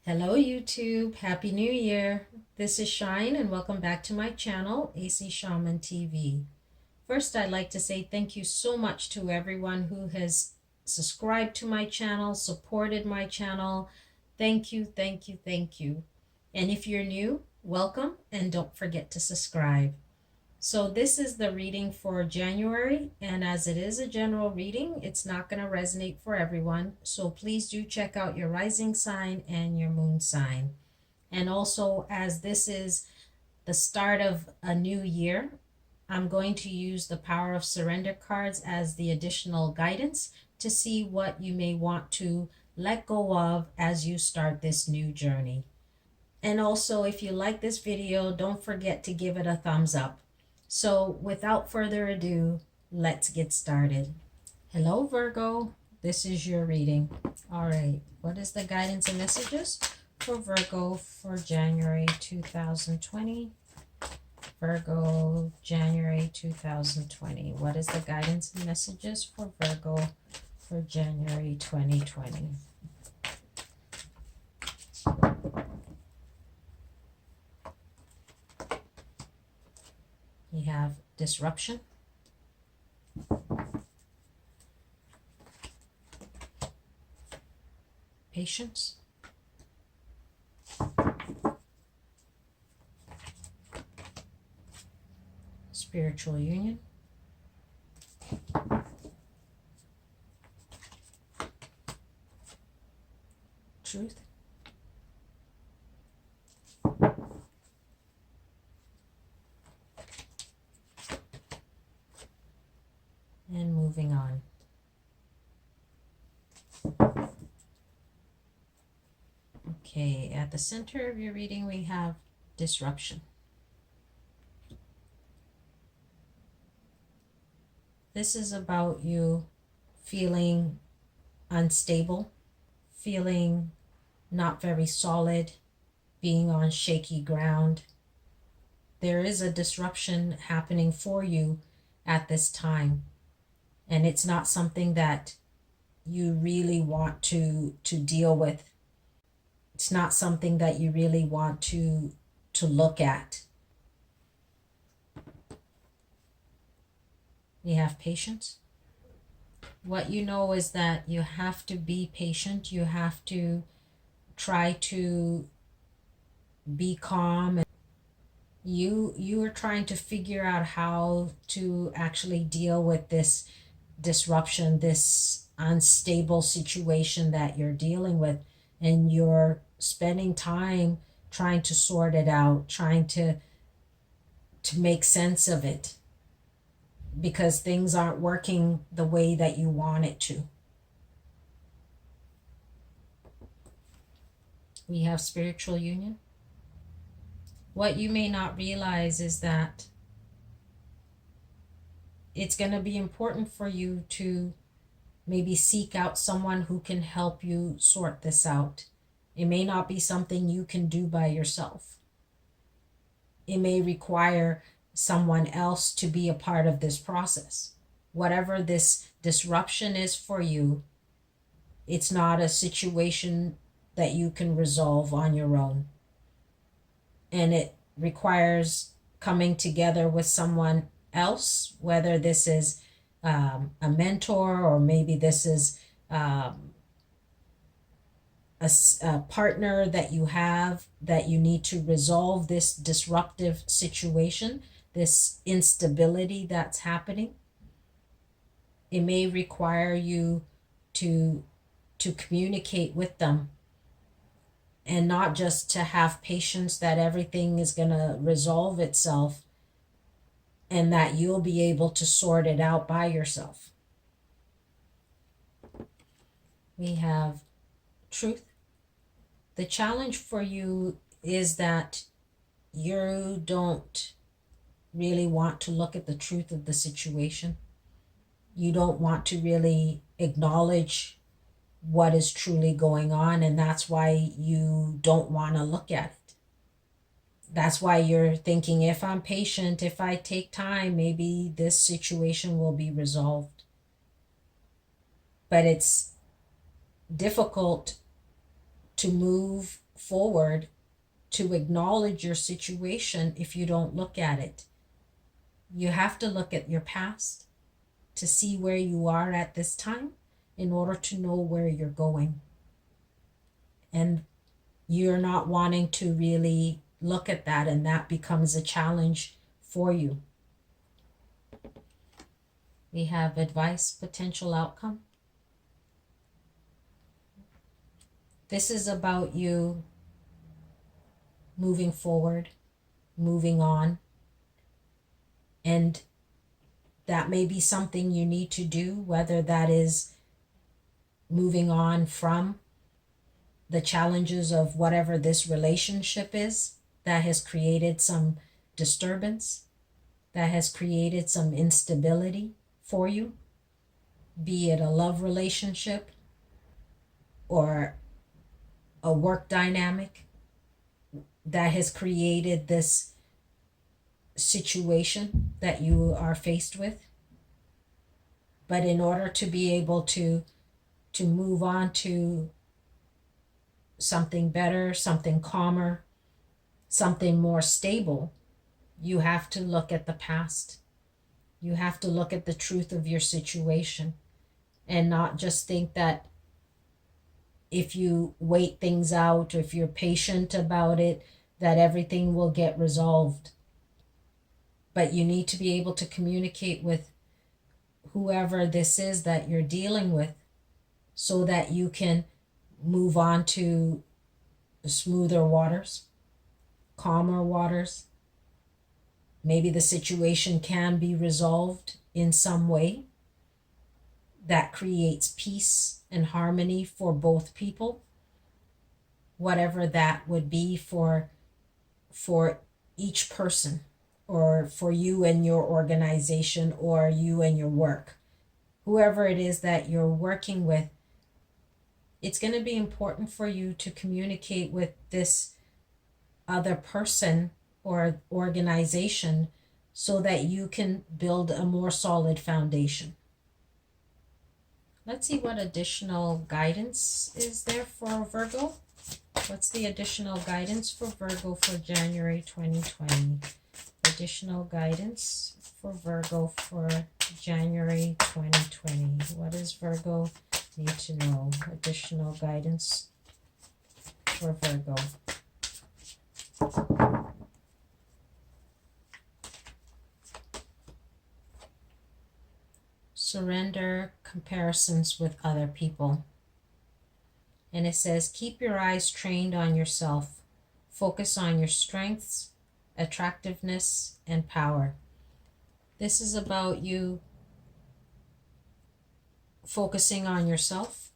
Hello YouTube, Happy New Year. This is Shine and welcome back to my channel, AC Shaman TV. First, I'd like to say thank you so much to everyone who has subscribed to my channel, supported my channel. Thank you, thank you, thank you. And if you're new, welcome and don't forget to subscribe. So this is the reading for January, and as it is a general reading, it's not going to resonate for everyone. So please do check out your rising sign and your moon sign. And also, as this is the start of a new year, I'm going to use the Power of Surrender cards as the additional guidance to see what you may want to let go of as you start this new journey. And also, if you like this video, don't forget to give it a thumbs up. So without further ado, let's get started. Hello, Virgo. This is your reading. All right. What is the guidance and messages for Virgo for January 2020? Virgo, January 2020. What is the guidance and messages for Virgo for January 2020? We have disruption, patience, spiritual union, truth, and moving on. Okay, at the center of your reading, we have disruption. This is about you feeling unstable, feeling not very solid, being on shaky ground. There is a disruption happening for you at this time, and it's not something that you really want to deal with. It's not something that you really want to look at. You have patience. What you know is that you have to be patient. You have to try to be calm. You are trying to figure out how to actually deal with this disruption, this unstable situation that you're dealing with, and you're spending time trying to sort it out, trying to make sense of it, because things aren't working the way that you want it to. We have spiritual union. What you may not realize is that it's going to be important for you to maybe seek out someone who can help you sort this out. It may not be something you can do by yourself. It may require someone else to be a part of this process. Whatever this disruption is for you, it's not a situation that you can resolve on your own. And it requires coming together with someone else, whether this is a mentor, or maybe this is a partner that you have, that you need to resolve this disruptive situation, this instability that's happening. It may require you to communicate with them, and not just to have patience that everything is going to resolve itself and that you'll be able to sort it out by yourself. We have truth. The challenge for you is that you don't really want to look at the truth of the situation. You don't want to really acknowledge what is truly going on, and that's why you don't want to look at it. That's why you're thinking, if I'm patient, if I take time, maybe this situation will be resolved. But it's difficult to move forward to acknowledge your situation if you don't look at it. You have to look at your past to see where you are at this time in order to know where you're going. And you're not wanting to really look at that, and that becomes a challenge for you. We have advice, potential outcome. This is about you moving forward, moving on, and that may be something you need to do, whether that is moving on from the challenges of whatever this relationship is that has created some disturbance, that has created some instability for you, be it a love relationship or a work dynamic that has created this situation that you are faced with. But in order to be able to move on to something better, something calmer, something more stable, you have to look at the past. You have to look at the truth of your situation and not just think that if you wait things out or if you're patient about it, that everything will get resolved. But you need to be able to communicate with whoever this is that you're dealing with so that you can move on to smoother waters, calmer waters. Maybe the situation can be resolved in some way that creates peace and harmony for both people, whatever that would be for each person, or for you and your organization, or you and your work. Whoever it is that you're working with, it's going to be important for you to communicate with this other person or organization so that you can build a more solid foundation. Let's see what additional guidance is there for Virgo. What's the additional guidance for Virgo for January 2020? Additional guidance for Virgo for January 2020. What does Virgo need to know? Additional guidance for Virgo. Surrender comparisons with other people. And it says, keep your eyes trained on yourself. Focus on your strengths, attractiveness, and power. This is about you focusing on yourself,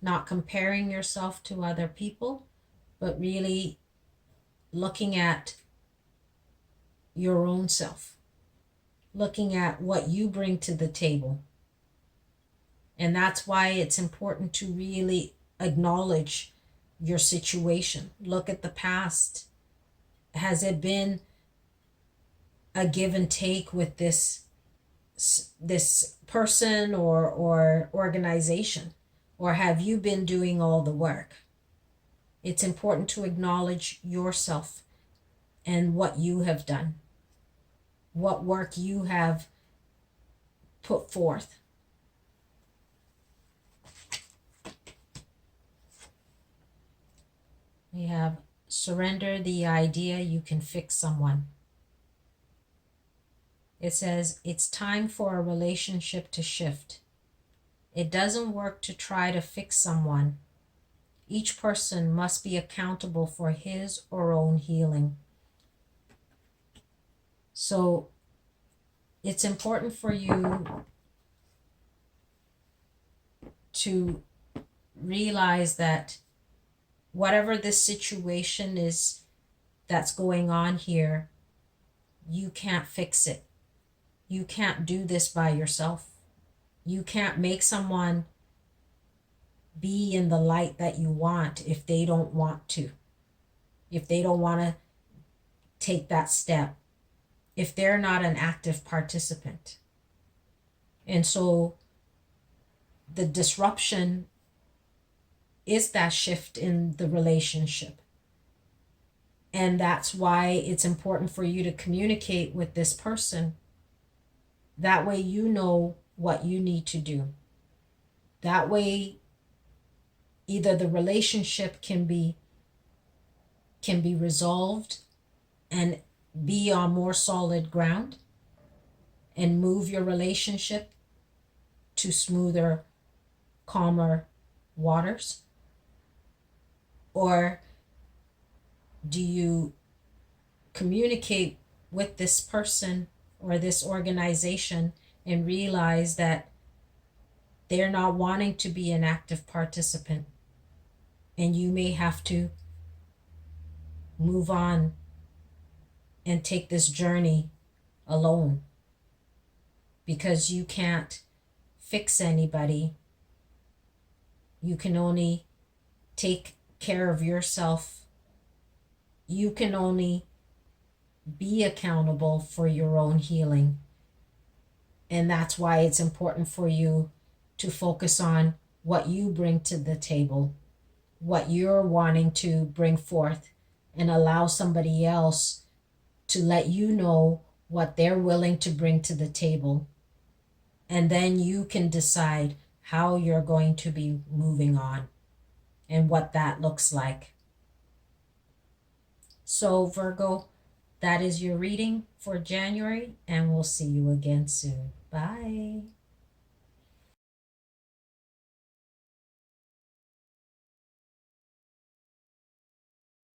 not comparing yourself to other people, but really looking at your own self, looking at what you bring to the table. And that's why it's important to really acknowledge your situation. Look at the past. Has it been a give and take with this person or organization? Or have you been doing all the work? It's important to acknowledge yourself and what you have done, what work you have put forth. We have surrender the idea you can fix someone. It says it's time for a relationship to shift. It doesn't work to try to fix someone. Each person must be accountable for his or own healing. So it's important for you to realize that whatever this situation is that's going on here, you can't fix it. You can't do this by yourself. You can't make someone be in the light that you want if they don't want to, if they don't want to take that step, if they're not an active participant. And so the disruption is that shift in the relationship. And that's why it's important for you to communicate with this person. That way you know what you need to do. That way either the relationship can be resolved and be on more solid ground and move your relationship to smoother, calmer waters, or do you communicate with this person or this organization and realize that they're not wanting to be an active participant, and you may have to move on and take this journey alone because you can't fix anybody. You can only take care of yourself. You can only be accountable for your own healing. And that's why it's important for you to focus on what you bring to the table, what you're wanting to bring forth, and allow somebody else to let you know what they're willing to bring to the table. And then you can decide how you're going to be moving on and what that looks like. So Virgo, that is your reading for January, and we'll see you again soon. Bye.